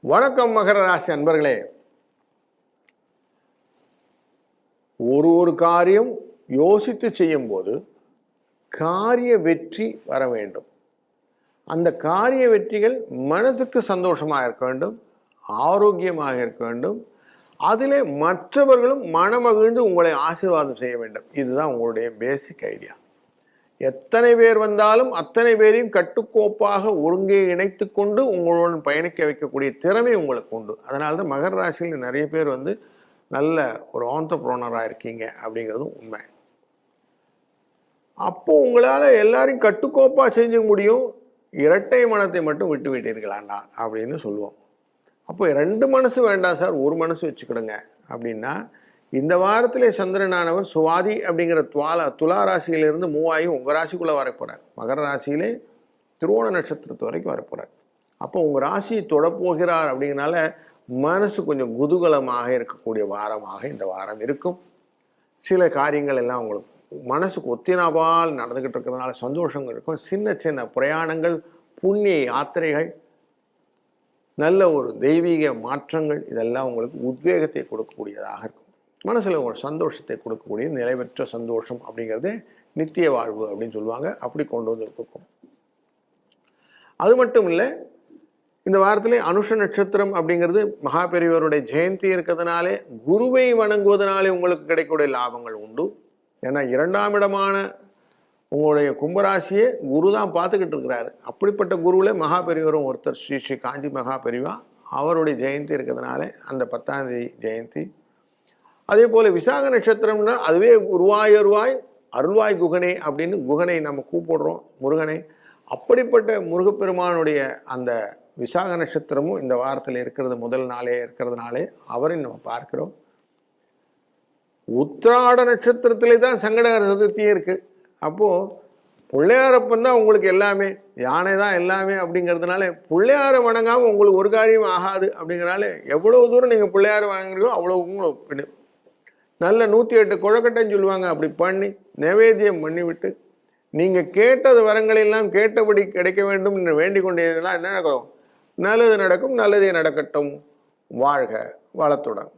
வணக்கம் மகர ராசி அன்பர்களே. ஒரு காரியம் யோசித்து செய்யும் போது காரிய வெற்றி வர வேண்டும். அந்த காரிய வெற்றிகள் மனதுக்கு சந்தோஷமாக இருக்க வேண்டும், ஆரோக்கியமாக இருக்க வேண்டும். அதிலே மற்றவர்களும் மனமகிழ்ந்து உங்களை ஆசீர்வாதம் செய்ய வேண்டும். இதுதான் உங்களுடைய பேசிக் ஐடியா. எத்தனை பேர் வந்தாலும் அத்தனை பேரையும் கட்டுக்கோப்பாக ஒருங்கே இணைத்து கொண்டு உங்களுடன் பயணிக்க வைக்கக்கூடிய திறமை உங்களுக்கு உண்டு. அதனால தான் மகர ராசியில் நிறைய பேர் நல்ல ஒரு ஆண்டர்பிரனராக இருக்கீங்க அப்படிங்கிறதும் உண்மை. அப்போ உங்களால் எல்லாரையும் கட்டுக்கோப்பாக செஞ்சு முடியும். இரட்டை மனத்தை மட்டும் விட்டு விட்டீர்களாண்டா அப்படின்னு சொல்லுவோம். அப்போ 2 மனசு வேண்டாம் சார், ஒரு மனசு வச்சுக்கிடுங்க அப்படின்னா, இந்த வாரத்திலே சந்திரனானவர் சுவாதி அப்படிங்கிற துலா ராசியிலிருந்து மூவாயி உங்கள் ராசிக்குள்ளே வரப்போகிறார். மகர ராசியிலே திருவோண நட்சத்திரத்து வரைக்கும் வரப்போகிறார். அப்போ உங்கள் ராசியை தொடப்போகிறார் அப்படிங்கிறனால மனசு கொஞ்சம் குதூகலமாக இருக்கக்கூடிய வாரமாக இந்த வாரம் இருக்கும். சில காரியங்கள் எல்லாம் உங்களுக்கு மனசுக்கு ஒத்தினாபால் நடந்துக்கிட்டு இருக்கிறதுனால சந்தோஷங்கள் இருக்கும். சின்ன சின்ன பிரயாணங்கள், புண்ணிய யாத்திரைகள், நல்ல ஒரு தெய்வீக மாற்றங்கள், இதெல்லாம் உங்களுக்கு உத்வேகத்தை கொடுக்கக்கூடியதாக இருக்கும். மனசில் ஒரு சந்தோஷத்தை கொடுக்கக்கூடிய நிலைபெற்ற சந்தோஷம் அப்படிங்கிறது நித்திய வாழ்வு அப்படின்னு சொல்லுவாங்க. அப்படி கொண்டு வந்து இருக்கும். அது மட்டும் இல்லை, இந்த வாரத்திலே அனுஷ நட்சத்திரம் அப்படிங்கிறது மகா பெரியவருடைய ஜெயந்தி இருக்கிறதுனாலே குருவை வணங்குவதனாலே உங்களுக்கு கிடைக்கக்கூடிய லாபங்கள் உண்டு. ஏன்னா 2ஆம் இடமான உங்களுடைய கும்பராசியை குரு தான் பார்த்துக்கிட்டு இருக்கிறாரு. அப்படிப்பட்ட குருவில் மகா பெரியவரும் ஒருத்தர் ஸ்ரீ ஸ்ரீ காஞ்சி மகா பெரியவா, அவருடைய ஜெயந்தி இருக்கிறதுனால அந்த 10ஆம் தேதி ஜெயந்தி. அதே போல் விசாக நட்சத்திரம்னா அதுவே உருவாய் அருள்வாய் குகனே அப்படின்னு குகனை நம்ம கூப்பிடுறோம், முருகனை. அப்படிப்பட்ட முருகப்பெருமானுடைய அந்த விசாக நட்சத்திரமும் இந்த வாரத்தில் இருக்கிறது, முதல் நாளே இருக்கிறதுனாலே அவரை நம்ம பார்க்கிறோம். உத்திராட நட்சத்திரத்திலே தான் சங்கடகர சதுர்த்தியே இருக்குது. அப்போது பிள்ளையாரப்பன் தான் உங்களுக்கு எல்லாமே, யானை தான் எல்லாமே அப்படிங்கிறதுனால பிள்ளையாரை வணங்காமல் உங்களுக்கு ஒரு காரியம் ஆகாது. அப்படிங்கிறனால எவ்வளோ தூரம் நீங்கள் பிள்ளையாரை வணங்குறீங்களோ அவ்வளோ உங்களுக்கு நல்ல 108 குழக்கட்டைன்னு சொல்லுவாங்க. அப்படி பண்ணி நைவேத்தியம் பண்ணிவிட்டு நீங்கள் கேட்டது வரங்களெல்லாம் கேட்டபடி கிடைக்க வேண்டும் என்று வேண்டிக் கொண்டீங்கன்னா என்ன நடக்கும்? நல்லது நடக்கும், நல்லதே நடக்கட்டும். வாழ்க வளத்துடன்.